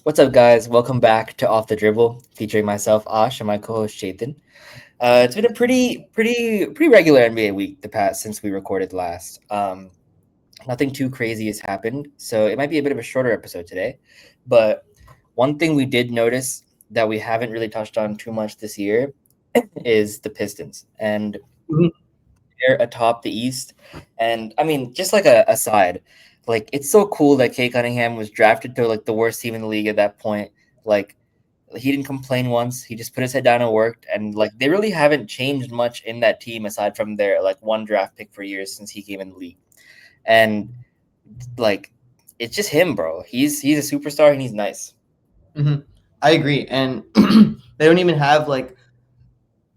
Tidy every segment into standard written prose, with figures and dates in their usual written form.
What's up, guys? Welcome back to Off the Dribble, featuring myself, Ash, and my co-host Chaitan. It's been a pretty regular NBA week the past since we recorded last. Nothing too crazy has happened, so it might be a bit of a shorter episode today. But one thing we did notice that we haven't really touched on too much this year is the Pistons, and Mhm. they're atop the East. And I mean, just like a aside, like it's so cool that Kay Cunningham was drafted to like the worst team in the league at that point. Like he didn't complain once. He just put his head down and worked. And like they really haven't changed much in that team aside from their like one draft pick for years since he came in the league. And like it's just him, bro. He's a superstar and he's nice. Mhm. I agree, and they don't even have like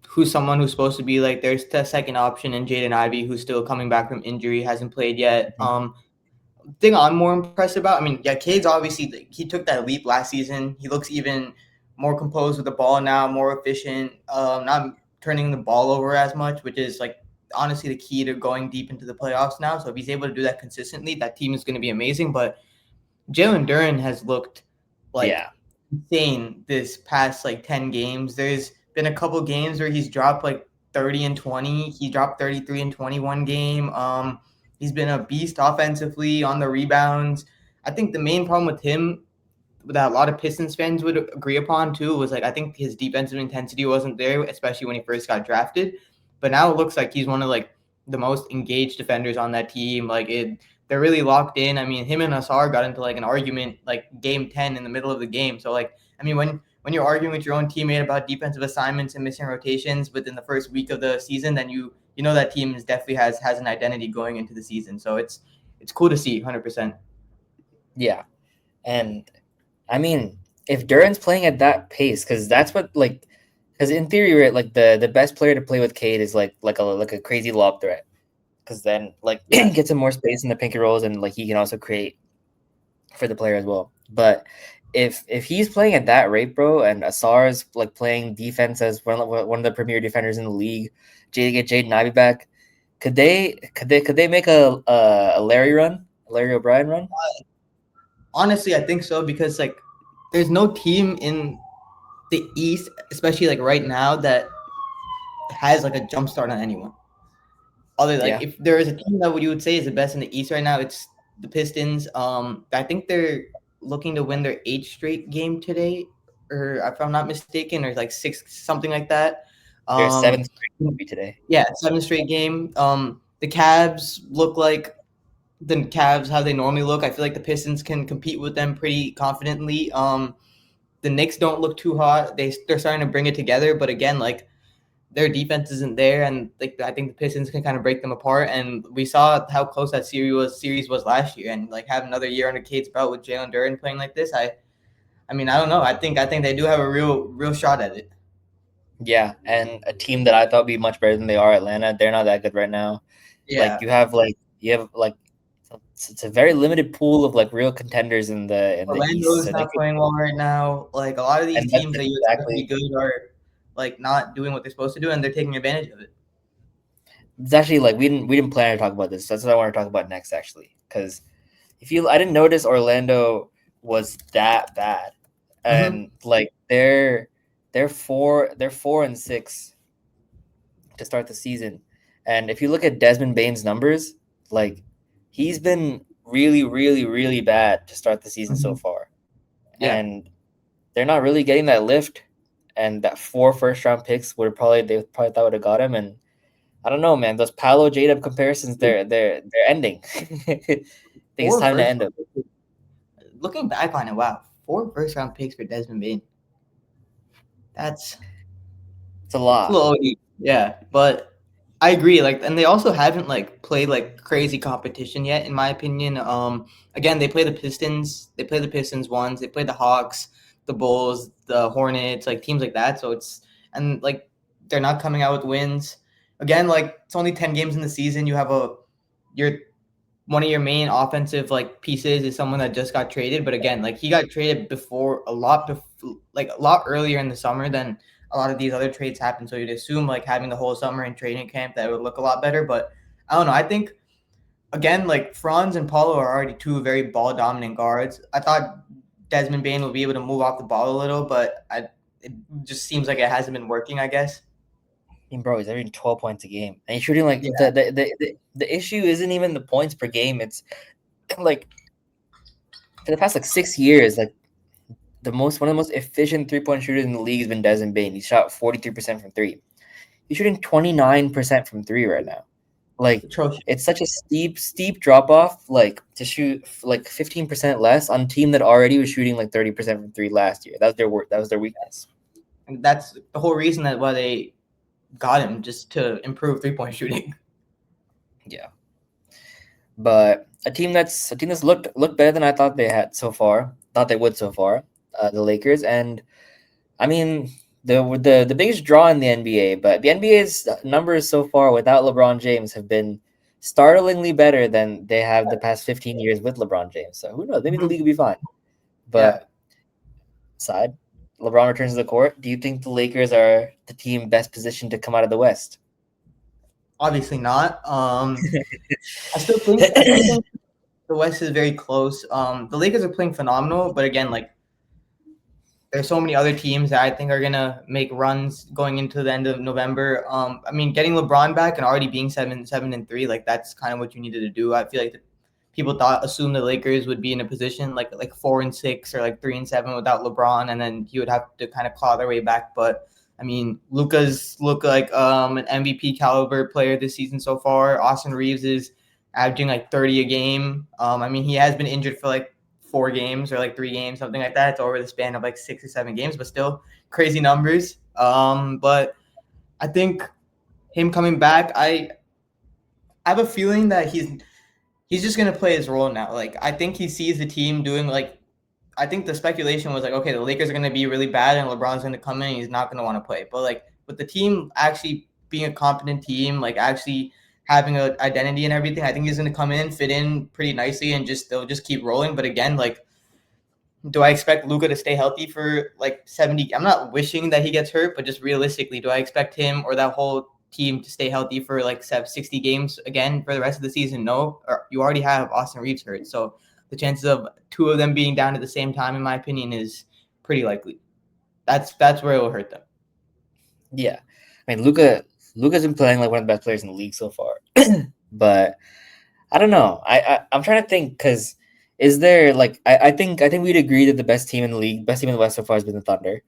who's someone who's supposed to be like their second option in Jaden Ivey, who's still coming back from injury, hasn't played yet. Mhm. Thing I'm more impressed about, I mean, yeah, Cade's obviously he took that leap last season. He looks even more composed with the ball now, more efficient, not turning the ball over as much, which is like honestly the key to going deep into the playoffs now. So if he's able to do that consistently, that team is going to be amazing. But Jalen Duren has looked like Yeah. insane this past like 10 games. There's been a couple games where he's dropped like 30 and 20. He dropped 33 and 21 game. He's been a beast offensively on the rebounds. I think the main problem with him that a lot of Pistons fans would agree upon too was like I think his defensive intensity wasn't there, especially when he first got drafted. But now it looks like he's one of like the most engaged defenders on that team. They're really locked in. I mean, him and Asar got into like an argument like game 10 in the middle of the game. So like I mean when you're arguing with your own teammate about defensive assignments and missing rotations within the first week of the season, then you know that team is definitely has an identity going into the season. So it's cool to see 100%. Yeah. And I mean, if Duran's playing at that pace, because that's what like, because in theory, right, like the best player to play with Cade is like a crazy lob threat, because then like Yeah. gets him more space in the pick and rolls, and like he can also create for the player as well. But if he's playing at that rate, bro, and Asar is like playing defense as one of the premier defenders in the league, get Jaden Ivey back, could they make a Larry run, a Larry O'Brien run? Honestly, I think so because like there's no team in the East, especially like right now, that has like a jump start on anyone. Other like Yeah, if there is a team that you would say is the best in the East right now, it's the Pistons. I think they're looking to win their eighth straight game today, or if I'm not mistaken, or like six something like that. their Um, seventh straight will be today. yeah, seventh straight game. The Cavs look like the Cavs how they normally look. I feel like the Pistons can compete with them pretty confidently. The Knicks don't look too hot. They're starting to bring it together, but again, like their defense isn't there, and like I think the Pistons can kind of break them apart. And we saw how close that series was last year, and like have another year under Cade's belt with Jalen Duren playing like this. I mean I don't know. I think they do have a real shot at it. Yeah, and a team that I thought would be much better than they are, Atlanta. They're not that good right now. Like Yeah, you have it's a very limited pool of like real contenders in the Orlando East. is So they not could, playing well right now. Like a lot of these and that's teams that you expect to be exactly good are like not doing what they're supposed to do, and they're taking advantage of it. it's actually like we didn't plan to talk about this. That's what I want to talk about next, actually, because if you I didn't notice Orlando was that bad, Mm-hmm. and like they're 4-6 to start the season. And if you look at Desmond Bane's numbers, like he's been really bad to start the season so Mm-hmm. far. Yeah, And they're not really getting that lift. And that 4 first round picks they probably thought would have got him. And I don't know, man. Those Paolo J-Dub comparisons, they're ending. I think it's four time to first end round them. picks. Looking back on it, wow, four first round picks for Desmond Bain. That's It's a It's a lot. little OD. Yeah, but I agree. Like, and they also haven't like played like crazy competition yet, in my opinion. Again, They play the Pistons once. They play the Hawks, the Bulls, the Hornets, like teams like that. So it's and like they're not coming out with wins. Again, like it's only 10 games in the season. You have your one of your main offensive like pieces is someone that just got traded. But again, like he got traded like a lot earlier in the summer than a lot of these other trades happened. So you'd assume like having the whole summer in training camp that would look a lot better. But I don't know. I think again, like Franz and Paulo are already two very ball dominant guards. I thought Desmond Bain will be able to move off the ball a little, but it just seems like it hasn't been working, I guess. I mean, bro, he's averaging 12 points a game, and he's shooting like Yeah. the issue isn't even the points per game. It's like for the past like 6 years, like the most one of the most efficient 3-point shooters in the league has been Desmond Bain. He shot 43% from three. He's shooting 29% from three right now. Like Atrocious. it's such a steep drop off. Like to shoot like 15% less on a team that already was shooting like 30% from three last year. That was their work. That was their weakness. And that's the whole reason that why they got him, just to improve 3-point shooting. Yeah, but a team that's looked better than I thought they had so far. Thought they would so far. The Lakers, and I mean the biggest draw in the NBA. But the NBA's numbers so far without LeBron James have been startlingly better than they have the past 15 years with LeBron James. So who knows? Maybe the league will be fine. Yeah, But side, LeBron returns to the court. Do you think the Lakers are the team best positioned to come out of the West? obviously not. I still think the West is very close. The Lakers are playing phenomenal, but again, like there's so many other teams that I think are gonna make runs going into the end of November. I mean, getting LeBron back and already being 7-3, like that's kind of what you needed to do. I feel like people assumed the Lakers would be in a position like 4-6 or like 3-7 without LeBron, and then he would have to kind of claw their way back. But I mean, Luka's look like an MVP caliber player this season so far. Austin Reeves is averaging like 30 a game. I mean, he has been injured for like 4 games or like 3 games, something like that. It's over the span of like 6 or 7 games, but still crazy numbers. But I think him coming back, I have a feeling that he's just gonna play his role now. Like I think he sees the team doing like I think the speculation was like, okay, the Lakers are gonna be really bad and LeBron's gonna come in and he's not gonna want to play. But like with the team actually being a competent team, like actually having an identity and everything, I think he's gonna come in, fit in pretty nicely, and they'll just keep rolling. But again, like do I expect Luka to stay healthy for like 70? I'm not wishing that he gets hurt, but just realistically, do I expect him or that whole team to stay healthy for like 60 games again for the rest of the season? No. Or you already have Austin Reeves hurt. So the chances of two of them being down at the same time, in my opinion, is pretty likely. That's where it will hurt them. Yeah, I mean Luka's been playing like one of the best players in the league so far, but I don't know. I'm trying to think because is there like I think we'd agree that the best team in the league, best team in the West so far has been the Thunder,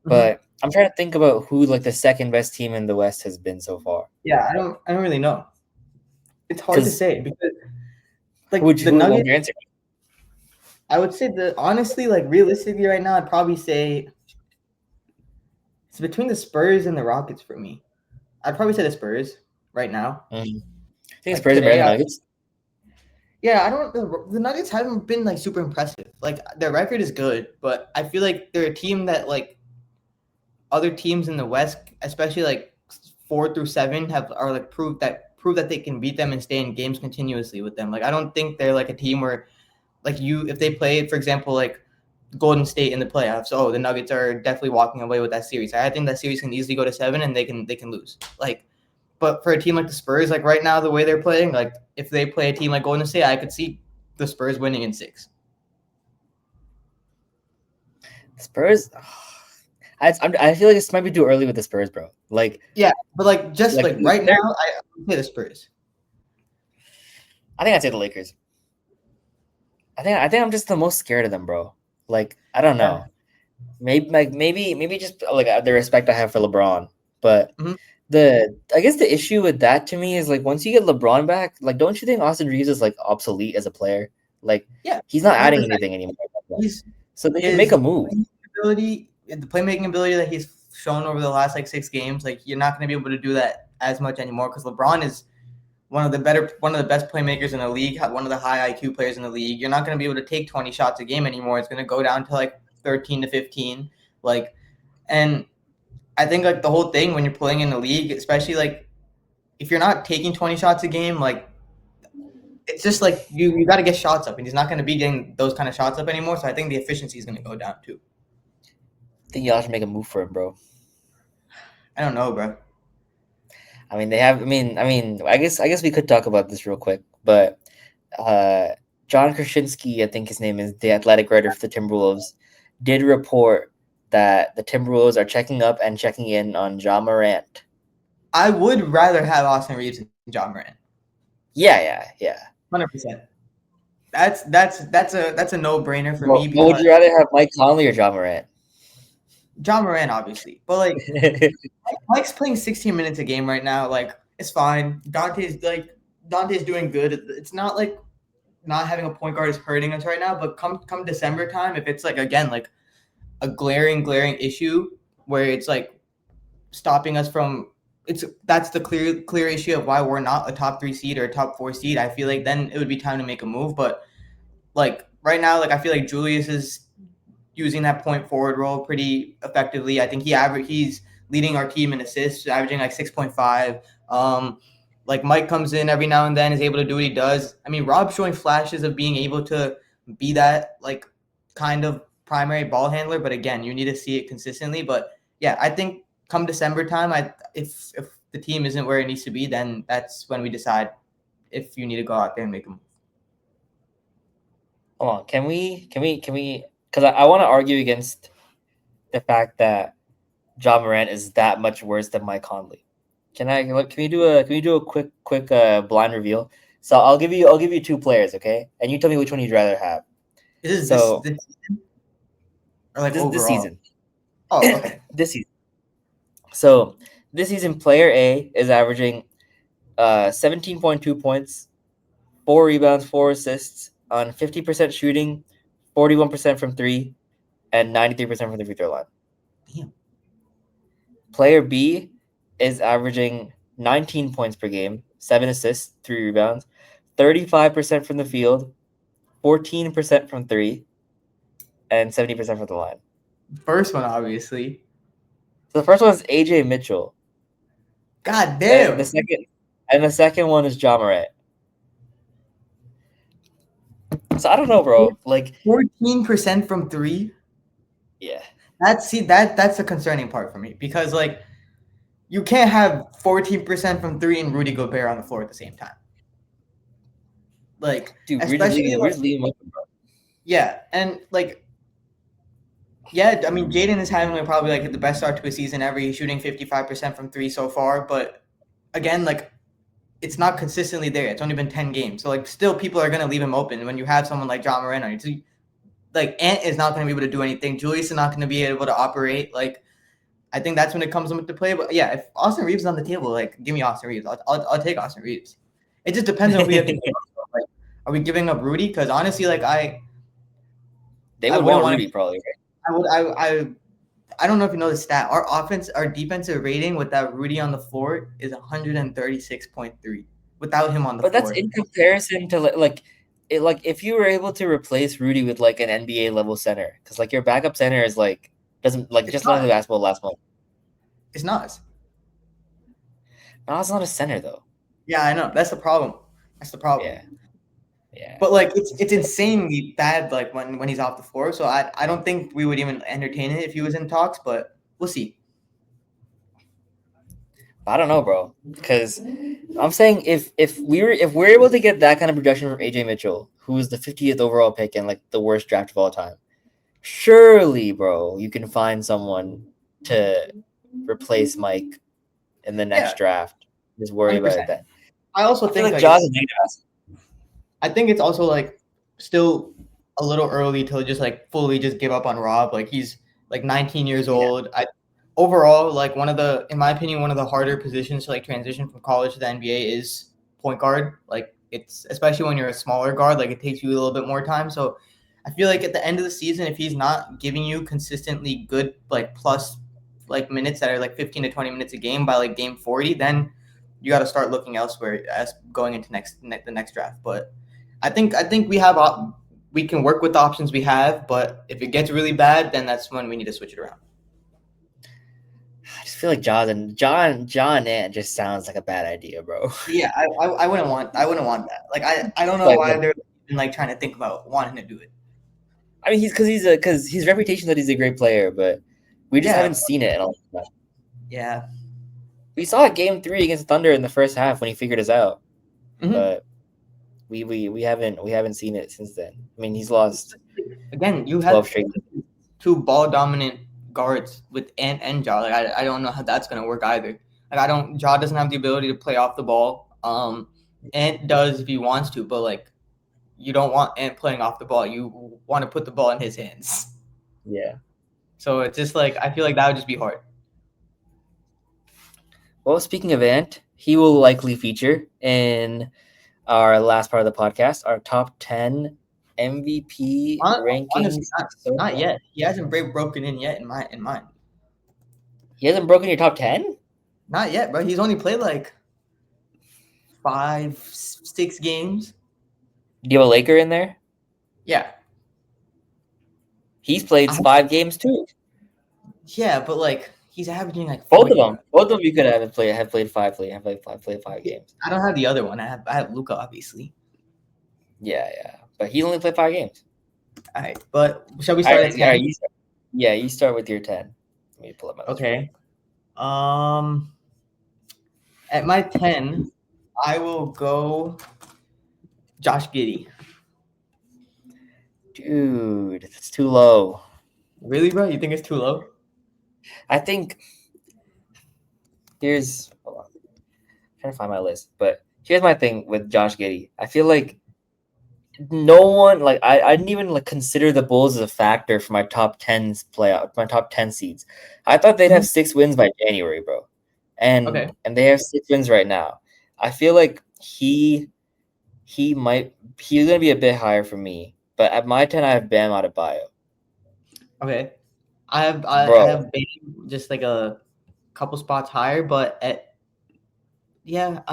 Mm-hmm. but I'm trying to think about who like the second best team in the West has been so far. Yeah, I don't really know. It's hard to Because say because who would like you, the who would Nuggets, your answer? I would say that honestly, like realistically, right now, I'd probably say it's between the Spurs and the Rockets for me. I'd probably say the Spurs right now. Mm. I think Like Spurs are better today, than Nuggets. yeah, I don't. The Nuggets haven't been like super impressive. Like their record is good, but I feel like they're a team that like other teams in the West, especially like 4 through 7, are like prove that they can beat them and stay in games continuously with them. Like I don't think they're like a team where like if they play, for example, like Golden State in the playoffs. Oh, the Nuggets are definitely walking away with that series. I think that series can easily go to 7 and they can lose. Like, but for a team like the Spurs, like right now the way they're playing, like if they play a team like Golden State, I could see the Spurs winning in 6. Spurs. I feel like this might be too early with the Spurs, bro. Yeah, but like just Like like right now, I would say the Spurs. I think I'd say the Lakers. I think I'm just the most scared of them, bro. Like I don't Yeah. know. Maybe just like the respect I have for LeBron, but Mhm. I guess the issue with that to me is like once you get LeBron back, like don't you think Austin Reeves is like obsolete as a player? Like Yeah, he's not adding 100%. anything anymore. He's So they can make his a move. the playmaking ability that he's shown over the last like 6 games, like you're not going to be able to do that as much anymore because LeBron is one of the best playmakers in the league, one of the high IQ players in the league. You're not going to be able to take 20 shots a game anymore. It's going to go down to like 13 to 15. Like, and I think like the whole thing when you're playing in the league, especially like if you're not taking 20 shots a game, like it's just like you got to get shots up, and he's not going to be getting those kind of shots up anymore. So I think the efficiency is going to go down too. I think y'all should make a move for him, bro. I don't know, bro. I mean, they have. I mean, I guess we could talk about this real quick, but uh, John Krasinski, I think his name is, the athletic writer for the Timberwolves, did report that the Timberwolves are checking up and checking in on Ja Morant. I would rather have Austin Reeves and John Morant. Yeah. 100%. That's a no-brainer for me But would because you rather have Mike Conley or Ja Morant? John Morant, obviously. But like Mike's playing 16 minutes a game right now. Like it's fine. Dante's doing good. It's not like not having a point guard is hurting us right now. But come December time, if it's like again like a glaring issue where it's like stopping us from that's the clear issue of why we're not a top 3 seed or a top 4 seed. I feel like then it would be time to make a move. But like right now, like I feel like Julius is using that point forward role pretty effectively. I think he's leading our team in assists, averaging like 6.5. Like Mike comes in every now and then, is able to do what he does. I mean, Rob's showing flashes of being able to be that like kind of primary ball handler, but again, you need to see it consistently. But yeah, I think come December time, if the team isn't where it needs to be, then that's when we decide if you need to go out there and make a move. Hold on, can we? Because I want to argue against the fact that Ja Morant is that much worse than Mike Conley. Can we do a quick blind reveal? So I'll give you two players, okay? And you tell me which one you'd rather have. Is So this season or like this overall? season. Oh, okay. This season. So this season, player A is averaging 17.2 points, 4 rebounds, 4 assists on 50% shooting, 41% from three, and 93% from the free throw line. Damn. Player B is averaging 19 points per game, 7 assists, 3 rebounds, 35% from the field, 14% from three, and 70% from the line. First one, obviously. So the first one is AJ Mitchell. God And damn. the second one is Ja Morant. So I don't know, bro. Like 14% from three. yeah. That's the concerning part for me because like you can't have 14% from three and Rudy Gobert on the floor at the same time. Like Dude, especially we're like just leaving him open, bro. yeah, and like yeah, I mean Jaden is having like probably like the best start to a season ever. He's shooting 55% from three so far, but again, like it's not consistently there. It's only been 10 games. So like still people are gonna leave him open when you have someone like John Morant on your team. Like Ant is not going to be able to do anything. Julius is not going to be able to operate. Like I think that's when it comes into play. But yeah, if Austin Reeves is on the table, like give me Austin Reeves. I'll take Austin Reeves. It just depends on who we have to give up. Like, are we giving up Rudy? Because honestly, like They I would wouldn't want want Rudy to. probably, right? I would I don't know if you know the stat. Our defensive rating without Rudy on the floor is 136.3. Without him on the But that's floor, in comparison to like if you were able to replace Rudy with like an NBA level center, because like your backup center is like doesn't like it's just learned not. the basketball last month. It's not. No, it's not a center though. Yeah, I know. That's the problem. That's the problem. Yeah, yeah. But like it's insanely bad like when he's off the floor. So I don't think we would even entertain it if he was in talks, but we'll see. I don't know, bro. Because I'm saying if we're able to get that kind of production from AJ Mitchell, who is the 50th overall pick and like the worst draft of all time, surely, bro, you can find someone to replace Mike in the next Yeah, draft. Just worry about 100%. it then. I also I feel think like like Jaws is negative asset. I think it's also like still a little early to just like fully just give up on Rob. Like he's like 19 years Yeah. old. I overall like one of the in my opinion one of the harder positions to like transition from college to the NBA is point guard. Like it's especially when you're a smaller guard, like it takes you a little bit more time. So I feel like at the end of the season, if he's not giving you consistently good like plus like minutes that are like 15 to 20 minutes a game by like game 40, then you got to start looking elsewhere as going into the next draft. But I think we can work with the options we have, but if it gets really bad, then that's when we need to switch it around. I just feel like John Ant just sounds like a bad idea, bro. Yeah, I wouldn't want that. Like I don't know like, why they're even like trying to think about wanting to do it. I mean, because his reputation that he's a great player, but we just Yeah, haven't seen it in a long time. yeah. We saw it game 3 against Thunder in the first half when he figured us out, Mm-hmm. but We haven't seen it since then. I mean, he's lost Again, you 12 have straight. two ball dominant guards with Ant and Ja. Like I don't know how that's gonna work either. Like I don't Ja doesn't have the ability to play off the ball. Ant does if he wants to, but like you don't want Ant playing off the ball. You want to put the ball in his hands. Yeah. So it's just like I feel like that would just be hard. Well, speaking of Ant, he will likely feature in our last part of the podcast, our top 10 MVP Honestly, rankings so not far. yet. He hasn't broken in yet in mine. He hasn't broken your top 10? Not yet, bro. He's only played like 5, 6 games. Do you have a Laker in there? Yeah, He's played I, 5 games too. yeah, but like he's averaging like Both of 40, bro. them. Both of them you could have played 5 games. I don't have the other one. I have Luca, obviously. Yeah, yeah. But he's only played 5 games. All right, but shall we All start right, at all right, 10? you start with your 10. Let me pull up my list. Okay. At my 10, I will go Josh Giddey. Dude, that's too low. Really, bro? You think it's too low? I think hold on. I'm trying to find my list, but here's my thing with Josh Giddey. I feel like no one I didn't even like consider the Bulls as a factor for my top 10 seeds. I thought they'd have 6 wins by January, bro. Okay. And they have 6 wins right now. I feel like he's gonna be a bit higher for me. But at my 10 I have Bam Adebayo. Okay. I Bro. have Bam just like a couple spots higher, but I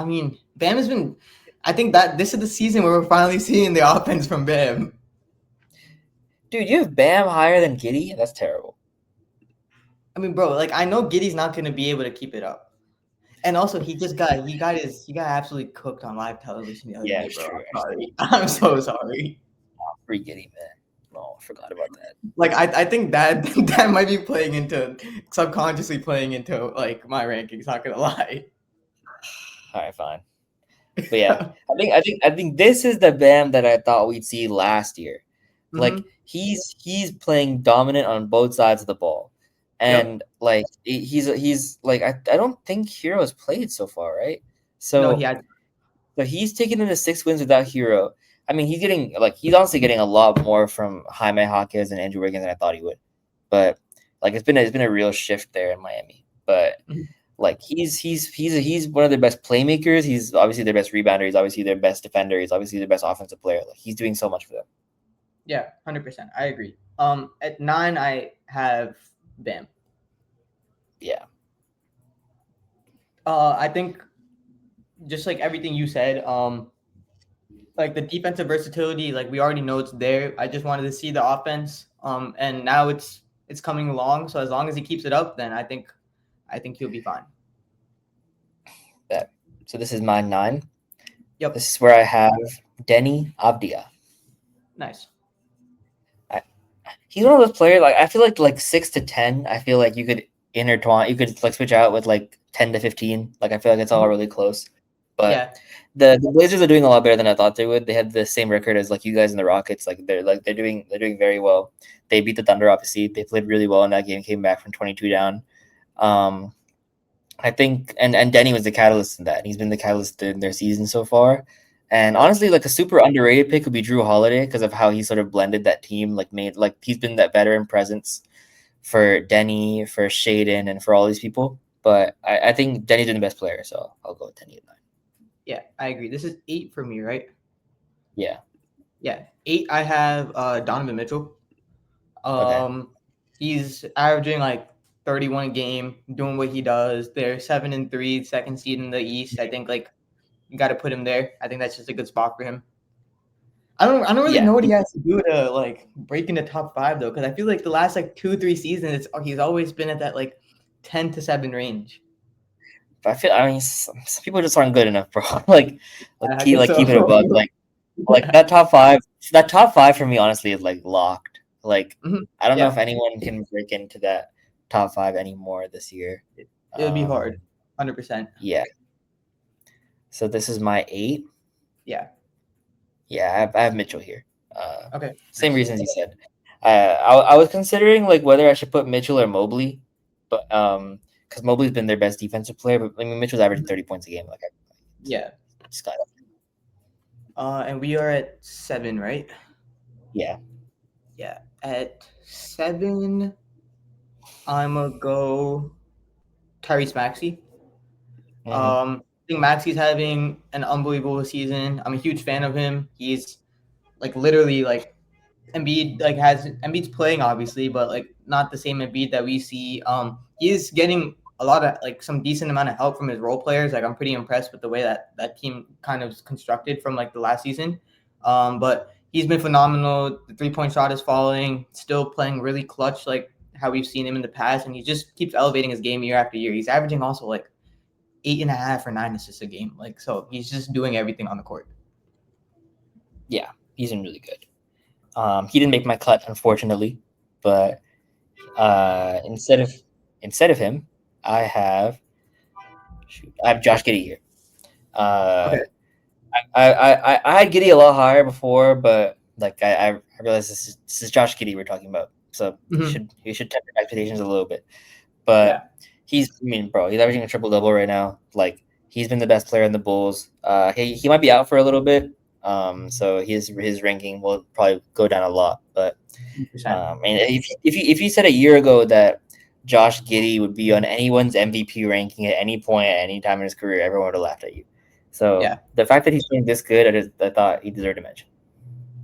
mean, Bam has been. I think that this is the season where we're finally seeing the offense from Bam. Dude, you have Bam higher than Giddey? That's terrible. I mean, bro, like I know Giddy's not going to be able to keep it up, and also he got absolutely cooked on live television the other Yeah, day, it's bro. true. I'm sorry. I'm so sorry. Free Giddey, man. Oh, I forgot about that. Like I think that that might be subconsciously playing into like my rankings. Not gonna lie. All right, fine. But yeah, I think this is the Bam that I thought we'd see last year. Like Mm-hmm. he's playing dominant on both sides of the ball, Yep. and like he's like I don't think Hero's played so far, right? No, he So had. so he's taken into 6 wins without Hero. I mean, he's honestly getting a lot more from Jaime Jaquez and Andrew Wiggins than I thought he would. But like it's been a real shift there in Miami. But Mhm. like he's one of their best playmakers. He's obviously their best rebounder. He's obviously their best defender. He's obviously their best offensive player. Like he's doing so much for them. Yeah, 100%. I agree. At 9, I have Bam. Yeah. I think just like everything you said, like the defensive versatility, like we already know it's there. I just wanted to see the offense, and now it's coming along. So as long as he keeps it up, then I think he'll be fine. That. So this is my 9. Yep, This is where I have Denny Avdia. nice. He's one of those players. Like I feel like 6 to 10. I feel like you could intertwine. You could like switch out with like 10 to 15. Like I feel like it's all really close. But Yeah, the Blazers are doing a lot better than I thought they would. They had the same record as like you guys in the Rockets. They're doing very well. They beat the Thunder. Obviously, they played really well in that game. Came back from 22 down. Um, I think and Denny was the catalyst in that. He's been the catalyst in their season so far. And yep, honestly, like a super underrated pick would be Drew Holiday because of how he sort of blended that team. Like he's been that veteran presence for Denny, for Shaden, and for all these people. But I think Denny's been the best player, so I'll go with Denny at 9. yeah. I agree. This is 8 for me, right? Yeah. Yeah, 8. I have Donovan Mitchell. Okay. He's averaging like 31 a game, doing what he does. They're 7-3, second seed in the East. I think like you got to put him there. I think that's just a good spot for him. I don't really Yeah. know what he has to do to like break into top 5 though, because I feel like the last like 2-3 seasons he's always been at that like 10-7 range. But I mean, some people just aren't good enough, bro. like I guess keep it so. above. Like Yeah. that top five. That top five for me, honestly, is like locked. Like Mhm. I don't know Yeah, if anyone can break into that top five anymore this year. it would be hard. Um, 100%. yeah. So this is my 8. Yeah. Yeah, I have Mitchell here. Okay, Same nice. reasons you said. I was considering like whether I should put Mitchell or Mobley, but because Mobley's been their best defensive player, but I mean Mitchell's averaging 30 points a game. Like, Yeah. just got And we are at 7, right? yeah. Yeah. At 7, I'm gonna go Tyrese Maxey. Hmm. I think Maxey's having an unbelievable season. I'm a huge fan of him. He's like literally like Embiid's playing obviously, but like not the same Embiid that we see. He is getting a lot of like some decent amount of help from his role players. Like I'm pretty impressed with the way that team kind of is constructed from like the last season. But he's been phenomenal. The 3-point shot is falling, still playing really clutch like how we've seen him in the past, and he just keeps elevating his game year after year. He's averaging also like 8.5 or 9 assists a game. Like so he's just doing everything on the court. Yeah, he's been really good. He didn't make my cut, unfortunately, but instead of him, I have I have Josh Giddey here. Okay. Uh, I had Giddy a lot higher before, but like I realized this is Josh Giddey we're talking about, so Mm-hmm. he should temper expectations a little bit. Yeah. But I mean, bro, he's averaging a triple double right now. Like he's been the best player in the Bulls. He might be out for a little bit, so his ranking will probably go down a lot. But 100%. and if you said a year ago that Josh Giddey would be on anyone's MVP ranking at any point at any time in his career, everyone would have laughed at you. So Yeah. the fact that he's doing this good, I thought he deserved a mention.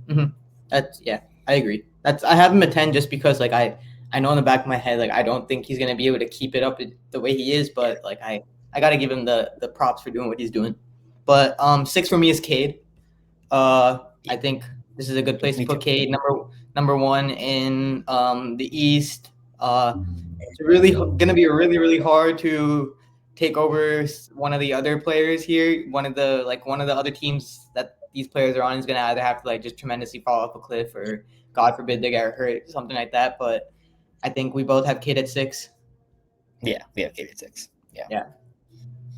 Mm-hmm. That's yeah, I agree. I have him at 10 just because like I know in the back of my head like I don't think he's gonna be able to keep it up the way he is, Yeah, but like I gotta give him the props for doing what he's doing. But 6 for me is Cade. I yeah, think this is a good place to me put too. Cade number one in the East. It's really gonna be really hard to take over one of the other players here. One of the other teams that these players are on is gonna either have to like just tremendously fall off a cliff or God forbid they get hurt, something like that. But I think we both have Cade at 6. Yeah, we have Katie 6. Yeah. Yeah.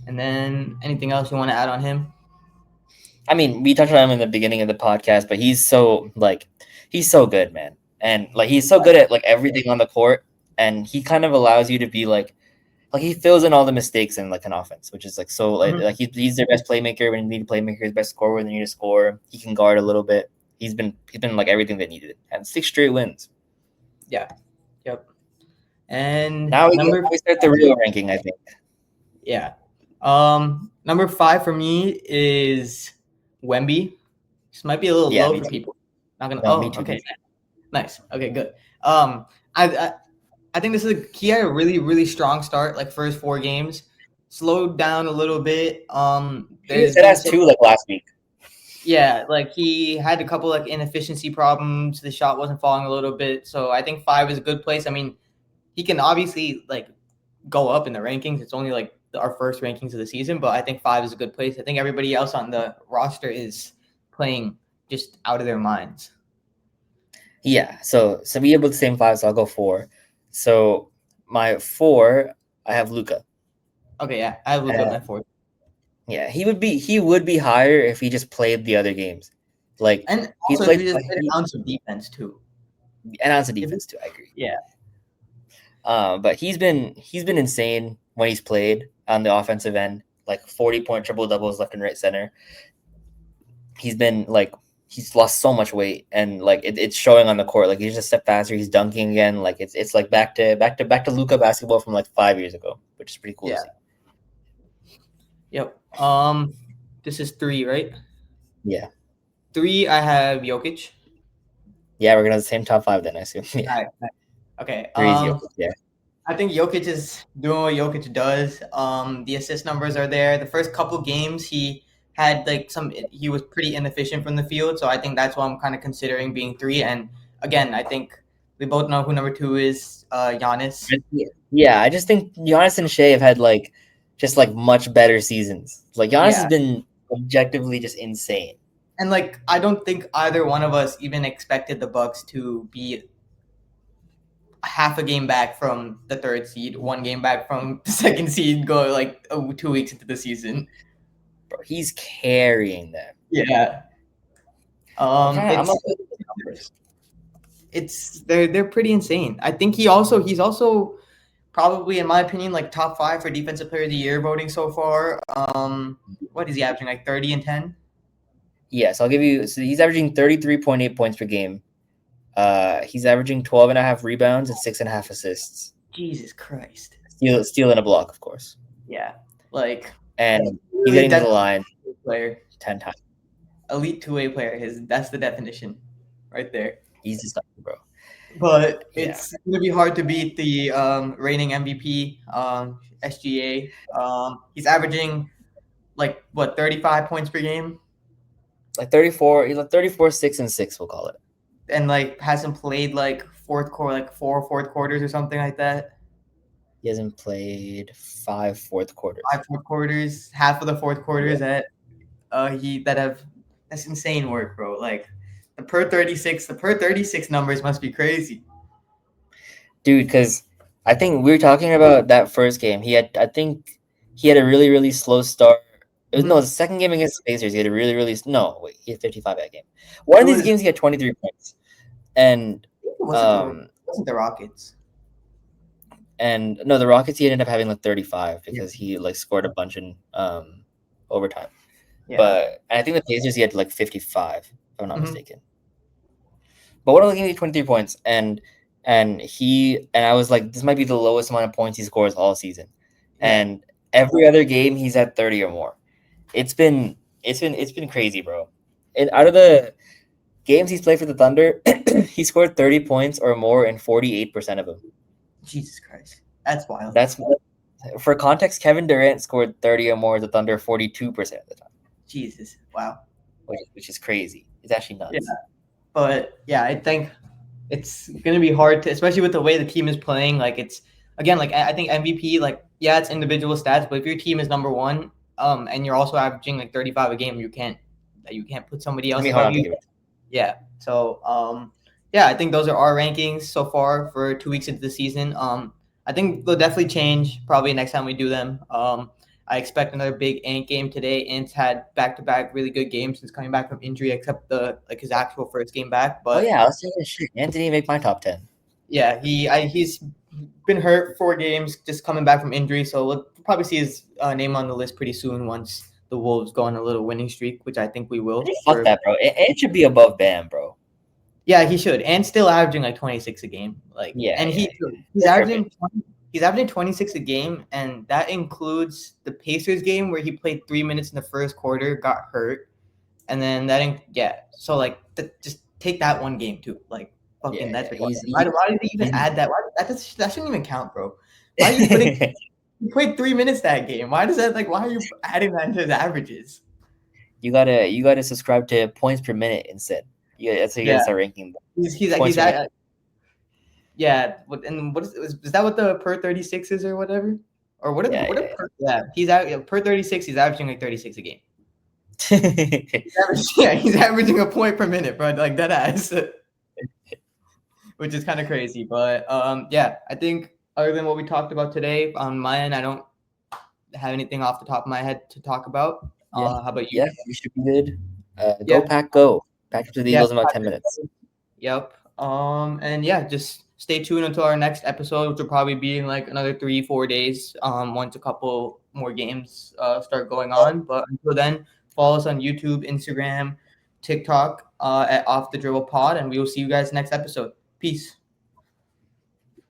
And then anything else you want to add on him? I mean, we touched on him in the beginning of the podcast, but he's so good, man. And like he's so good at like everything on the court, and he kind of allows you to be like he fills in all the mistakes in like an offense, which is like so Mm-hmm. like he's their best playmaker when you need a playmaker, his best scorer when they need to score. He can guard a little bit. He's been like everything they needed, and 6 straight wins. Yeah. Yep. And Now number we start the real ranking, I think. Yeah. Number 5 for me is Wemby. This might be a little Yeah, low me for too. people. Not gonna. No, me Oh, too. okay, Me too. nice. Okay, good. Um, I I, I think he had a really strong start. Like first 4 games, slowed down a little bit. He There's said been us some. too like last week. Yeah, like he had a couple like inefficiency problems. The shot wasn't falling a little bit. So I think 5 is a good place. I mean, he can obviously like go up in the rankings. It's only like our first rankings of the season, but I think 5 is a good place. I think everybody else on the roster is playing just out of their minds. Yeah, so we able the same 5, so I'll go 4. So my 4, I have Luca. Okay, yeah, I have Luka at my fourth, Yeah, he would be higher if he just played the other games. Like and he also if played you just like played an ounce of defense too. and on the If defense too. I agree. yeah, But he's been insane when he's played on the offensive end. Like 40-point triple doubles left and right center. He's been like he's lost so much weight and like it's showing on the court. Like he's just a step faster. He's dunking again. Like it's like back to Luca basketball from like 5 years ago, which is pretty cool to yeah, see. yep. This is 3, right? Yeah, 3, I have Jokic. yeah, we're gonna have the same top 5 then. I assume. Yeah, All right. Okay. 3 is Jokic. Yeah. I think Jokic is doing what Jokic does. The assist numbers are there. The first couple games, he had he was pretty inefficient from the field. So I think that's why I'm kind of considering being 3. And again, I think we both know who number 2 is, Giannis. Yeah, I just think Giannis and Shea have had like just like much better seasons. Like Giannis has Yeah. been objectively just insane. And like, I don't think either one of us even expected the Bucks to be half a game back from the 3rd seed, 1 game back from the 2nd seed, go like 2 weeks into the season. Bro, he's carrying them. Yeah. I'm It's not good with the numbers. they're pretty insane. I think he's also probably in my opinion like top five for defensive player of the year voting so far. What is he averaging, like 30 and 10? Yes, I'll give you. So he's averaging 33.8 points per game. He's averaging 12 and a half rebounds and 6.5 assists. Jesus Christ. Steal and a block, of course. Yeah, like And he's really getting to the that's line player, 10 times. elite two-way player. That's the definition, right there. He's disgusting, bro. But Yeah. it's gonna be hard to beat the reigning MVP, SGA. He's averaging like what 35 points per game, Like 34, he's like 34, 6 and 6, we'll call it. and like hasn't played like four fourth quarters or something like that. He hasn't played 5 fourth quarters. 5 4 quarters, half of the fourth quarters Yeah. that's insane work, bro. Like the per 36 numbers must be crazy. Dude, because I think we were talking about that first game. I think he had a really, really slow start. It was, Mm-hmm. no, the second game against the Pacers, he had a really, really, no, wait, he had 55 that game. One of these games, he had 23 points. And, It wasn't the Rockets. And no, the Rockets, he ended up having like 35 because he like scored a bunch in overtime. Yeah. But I think the Pacers, he had like 55, if I'm not mistaken. But one of the games, he had 23 points, and I was like, this might be the lowest amount of points he scores all season. Yeah. And every other game, he's at 30 or more. It's been crazy, bro. And out of the games he's played for the Thunder, he scored 30 points or more in 48% of them. Jesus Christ, that's wild. That's, for context, Kevin Durant scored 30 or more at the Thunder 42% of the time. Jesus, wow. Which is crazy. It's actually nuts. Yeah. But yeah, I think it's gonna be hard to, especially with the way the team is playing. Like it's again, like I think MVP, like yeah, it's individual stats, but if your team is number one, and you're also averaging like 35 a game, you can't put somebody else above you. Yeah. So yeah, I think those are our rankings so far for 2 weeks into the season. I think they'll definitely change probably next time we do them. I expect another big Ant game today. Ant's had back-to-back really good games since coming back from injury, except his actual first game back. But I was saying shit. Ant didn't make my top 10. Yeah, he's been hurt 4 games, just coming back from injury. So we'll probably see his name on the list pretty soon once the Wolves go on a little winning streak, which I think we will. Fuck that, bro. Ant should be above Bam, bro. Yeah, he should. And still averaging like 26 a game. Like, yeah, and he's averaging 26 a game, and that includes the Pacers game where he played 3 minutes in the first quarter, got hurt, and then so like just take that one game too. Like fucking that's why did he even add that? That shouldn't even count, bro. Why are you putting you played 3 minutes that game? Why are you adding that into his averages? You gotta subscribe to points per minute instead. That's how you gotta start ranking. Yeah, and is that what the per 36 is or whatever? Or he's per 36, he's averaging like 36 a game. He's averaging a point per minute, bro. Like that ass. Which is kind of crazy. But yeah, I think other than what we talked about today, on my end, I don't have anything off the top of my head to talk about. How about you? Yeah, we should be good. Go Pack, go. Back to the Eagles in about 10 minutes. Yep. And yeah, just stay tuned until our next episode, which will probably be in like another 3-4 days. Once a couple more games start going on. But until then, follow us on YouTube, Instagram, TikTok at Off the Dribble Pod, and we will see you guys next episode. Peace.